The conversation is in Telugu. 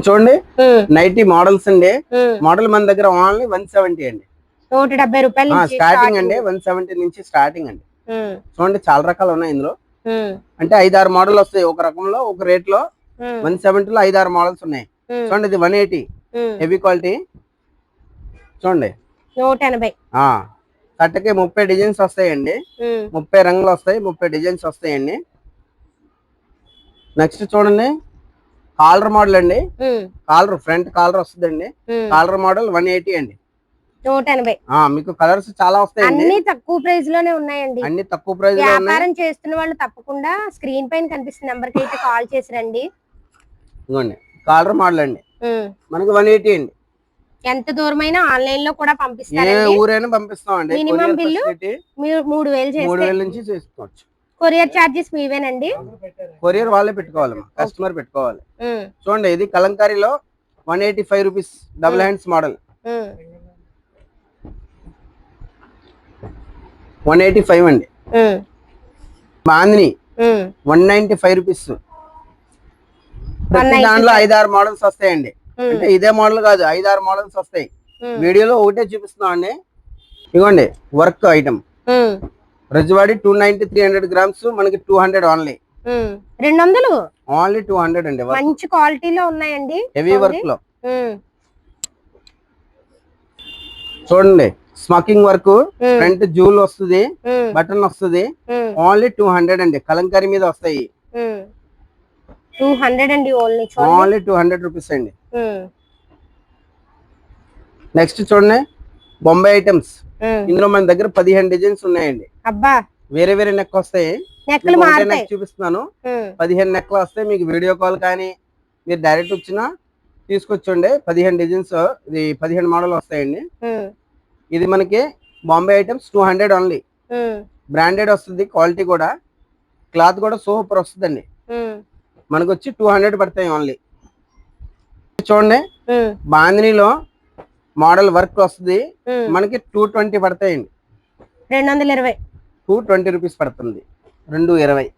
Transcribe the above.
చూడండి నైటీ మోడల్స్ అండి. మోడల్ మన దగ్గర ఓన్లీ 170 అండి. 170 రూపాయలు స్టార్టింగ్ అండి. 170 నుంచి స్టార్టింగ్ అండి. చూడండి చాలా రకాలు ఉన్నాయి ఇందులో. అంటే 5-6 మోడల్ వస్తాయి ఒక రకంలో, ఒక రేట్ లో. 170 లో 5-6 మోడల్స్ ఉన్నాయి. చూడండి ఇది 180 హెవీ క్వాలిటీ. చూడండి 180 కట్టకి 30 డిజైన్స్ వస్తాయండి. 30 రంగులు వస్తాయి, 30 డిజైన్స్ వస్తాయండి. నెక్స్ట్ చూడండి కాలర్ మోడల్ అండి. కాలర్ ఫ్రంట్ కాలర్ వస్తుందండి. కాలర్ మోడల్ 180 అండి. 180. మీకు కలర్స్ చాలా వస్తాయండి. అన్ని తక్కువ ప్రైస్ లోనే ఉన్నాయండి. అన్ని తక్కువ ప్రైస్ లో ఉన్నాయి. వ్యాపారం చేస్తున్న వాళ్ళు తప్పకుండా స్క్రీన్ పైన కనిపిస్తున్న నంబర్ కి అయితే కాల్ చేసి రండి. ఇదిగోండి కాలర్ మోడల్ అండి. మనకి 180 అండి. ఎంత దూరమైనా ఆన్లైన్ లో కూడా పంపిస్తారండి. ఏ ఊరైనా పంపిస్తామండి. మినిమం బిల్లు మీరు 3000 చేస్తే 3000 నుంచి చేసుకోవచ్చు. Courier charges మీవేనండి. కొరియర్ వాళ్ళే పెట్టుకోవాలి, కస్టమర్ పెట్టుకోవాలి. చూడండి ఇది కలంకారీలో 185 రూపీస్ డబుల్ హ్యాండ్స్ మోడల్. 185 అండి. బాందిని 195 రూపీస్. ప్రతి దాంట్లో 5-6 మోడల్స్ వస్తాయండి. అంటే ఇదే మోడల్ కాదు, 5-6 మోడల్స్ వస్తాయి. వీడియోలో ఒకటే చూపిస్తున్నాం అండి. ఇదిగోండి వర్క్ ఐటమ్ రజవాడి 290 300 గ్రామ్స్ మనకి 200 ఓన్లీ. 200 ఓన్లీ 200 అండి. మంచి క్వాలిటీలో ఉన్నాయండి. హెవీ వర్క్ లో చూడండి స్మోకింగ్ వర్క్, ఫ్రంట్ జూల్ వస్తుంది, బటన్ వస్తుంది. ఓన్లీ 200 అండి. కలంకారీ మీద వస్తాయి. 200 అండి. ఓన్లీ 200 రూపీస్ అండి. నెక్స్ట్ చూడండి బొంబాయి ఐటమ్స్. ఇందులో మన దగ్గర 15 డిజైన్స్ ఉన్నాయండి. అబ్బా వేరే వేరే నెక్ వస్తాయి. నెక్ చూపిస్తున్నాను. 15 నెక్లు వస్తాయి. మీకు వీడియో కాల్ కానీ మీరు డైరెక్ట్ వచ్చినా తీసుకొచ్చండి. 15 డిజైన్స్, ఇది 15 మోడల్ వస్తాయండి. ఇది మనకి బాంబే ఐటమ్స్ 200 ఓన్లీ. బ్రాండెడ్ వస్తుంది, క్వాలిటీ కూడా, క్లాత్ కూడా సూపర్ వస్తుందండి. మనకు వచ్చి 200 పడతాయి ఓన్లీ. చూడండి బాందినీలో మోడల్ వర్క్ వస్తుంది, మనకి 220 పడతాయండి. 220 220 రూపీస్ పడుతుంది. 220.